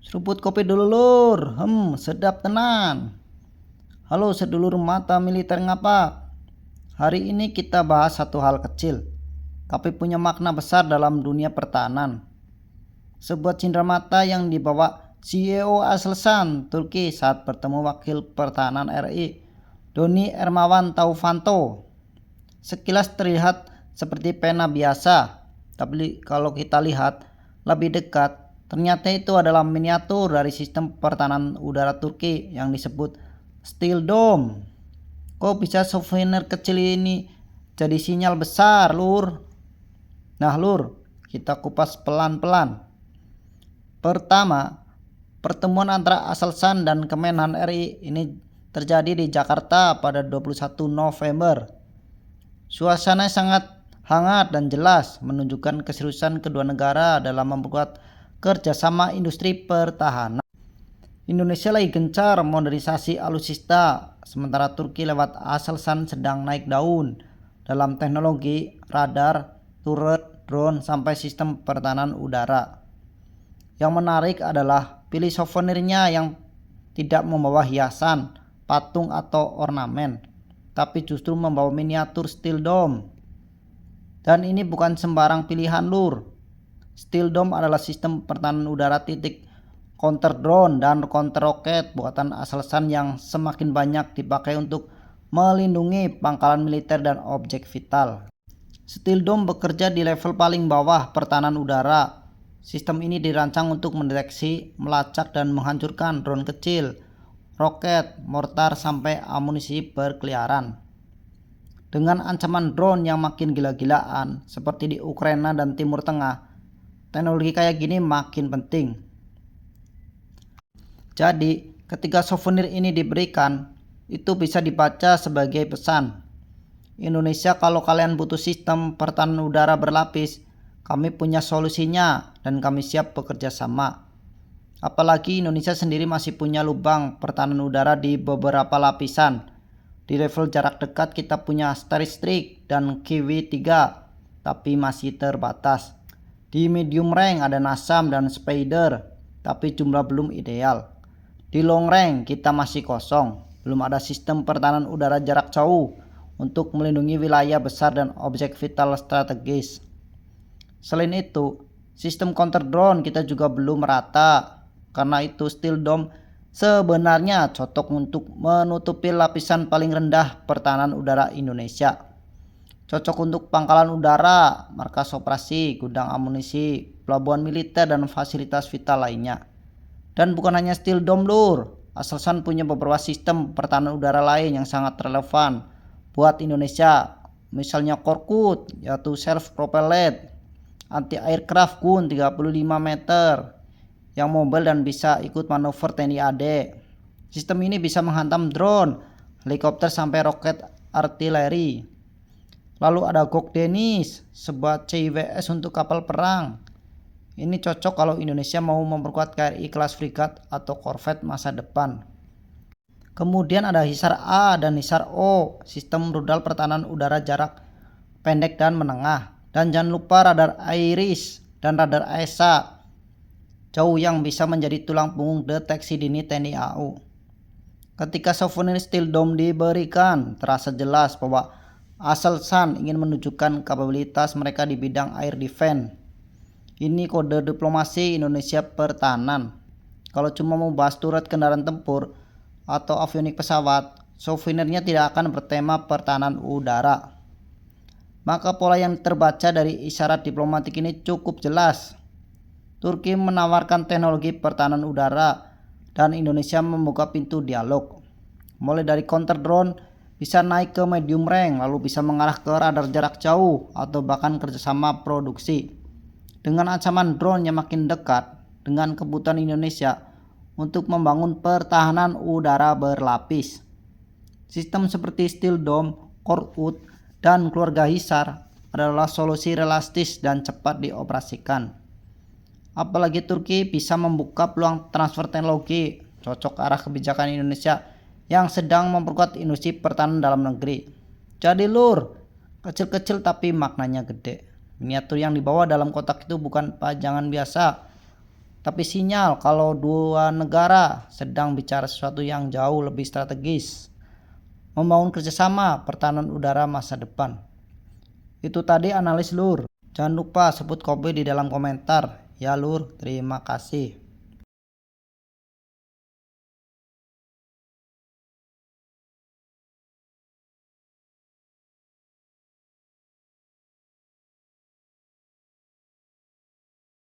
Seruput kopi dulu lur. Sedap tenan. Halo sedulur mata militer ngapak. Hari ini kita bahas satu hal kecil, tapi punya makna besar dalam dunia pertahanan. Sebuah cindramata yang dibawa CEO Aselsan Turki saat bertemu Wakil Pertahanan RI Doni Ermawan Taufanto. Sekilas terlihat seperti pena biasa, tapi kalau kita lihat lebih dekat, ternyata itu adalah miniatur dari sistem pertahanan udara Turki yang disebut Steel Dome. Kok bisa souvenir kecil ini jadi sinyal besar, lur? Nah, lur, kita kupas pelan-pelan. Pertama, pertemuan antara Aselsan dan Kemenhan RI ini terjadi di Jakarta pada 21 November. Suasana sangat hangat dan jelas, menunjukkan keseriusan kedua negara dalam memperkuat kerjasama industri pertahanan. Indonesia lagi gencar modernisasi alutsista, sementara Turki lewat Aselsan sedang naik daun dalam teknologi radar, turret, drone, sampai sistem pertahanan udara. Yang menarik adalah pilih souvenirnya yang tidak membawa hiasan, patung atau ornamen, tapi justru membawa miniatur Steel Dome. Dan ini bukan sembarang pilihan, lur. Steel Dome adalah sistem pertahanan udara titik counter drone dan counter roket buatan Aselsan yang semakin banyak dipakai untuk melindungi pangkalan militer dan objek vital. Steel Dome bekerja di level paling bawah pertahanan udara. Sistem ini dirancang untuk mendeteksi, melacak, dan menghancurkan drone kecil, roket, mortar, sampai amunisi berkeliaran. Dengan ancaman drone yang makin gila-gilaan seperti di Ukraina dan Timur Tengah, teknologi kayak gini makin penting. Jadi, ketika souvenir ini diberikan, itu bisa dibaca sebagai pesan. Indonesia, kalau kalian butuh sistem pertahanan udara berlapis, kami punya solusinya dan kami siap bekerja sama. Apalagi Indonesia sendiri masih punya lubang pertahanan udara di beberapa lapisan. Di level jarak dekat kita punya Starstreak dan Kiwi 3, tapi masih terbatas. Di medium range ada NASAM dan Spider, tapi jumlah belum ideal. Di long range kita masih kosong, belum ada sistem pertahanan udara jarak jauh untuk melindungi wilayah besar dan objek vital strategis. Selain itu, sistem counter drone kita juga belum merata. Karena itu Steel Dome sebenarnya cocok untuk menutupi lapisan paling rendah pertahanan udara Indonesia. Cocok untuk pangkalan udara, markas operasi, gudang amunisi, pelabuhan militer, dan fasilitas vital lainnya. Dan bukan hanya Steel Dome, lur. Aselsan punya beberapa sistem pertahanan udara lain yang sangat relevan buat Indonesia. Misalnya Korkut, yaitu self-propelled anti-aircraft Gun 35 meter yang mobile dan bisa ikut manuver TNI AD. Sistem ini bisa menghantam drone, helikopter, sampai roket artileri. Lalu ada Gok Denis, sebuah CIWS untuk kapal perang. Ini cocok kalau Indonesia mau memperkuat KRI kelas frigat atau korvet masa depan. Kemudian ada Hisar A dan Hisar O, sistem rudal pertahanan udara jarak pendek dan menengah. Dan jangan lupa radar Iris dan radar AESA jauh yang bisa menjadi tulang punggung deteksi dini TNI AU. Ketika souvenir Steel Dome diberikan, terasa jelas bahwa Aselsan ingin menunjukkan kapabilitas mereka di bidang air defense. Ini kode diplomasi Indonesia pertahanan. Kalau cuma mau bahas turret kendaraan tempur atau avionik pesawat, souvenirnya tidak akan bertema pertahanan udara. Maka pola yang terbaca dari isyarat diplomatik ini cukup jelas. Turki menawarkan teknologi pertahanan udara dan Indonesia membuka pintu dialog. Mulai dari counter drone bisa naik ke medium range, lalu bisa mengarah ke radar jarak jauh atau bahkan kerjasama produksi. Dengan ancaman drone yang makin dekat dengan kebutuhan Indonesia untuk membangun pertahanan udara berlapis. Sistem seperti Steel Dome, Korkut, dan keluarga Hisar adalah solusi realistis dan cepat dioperasikan. Apalagi Turki bisa membuka peluang transfer teknologi, cocok arah kebijakan Indonesia yang sedang memperkuat industri pertahanan dalam negeri. Jadi lur, kecil-kecil tapi maknanya gede. Miniatur yang dibawa dalam kotak itu bukan pajangan biasa, tapi sinyal kalau dua negara sedang bicara sesuatu yang jauh lebih strategis, membangun kerjasama pertahanan udara masa depan. Itu tadi analis Lur. Jangan lupa sebut Kobe di dalam komentar. Ya Lur, terima kasih.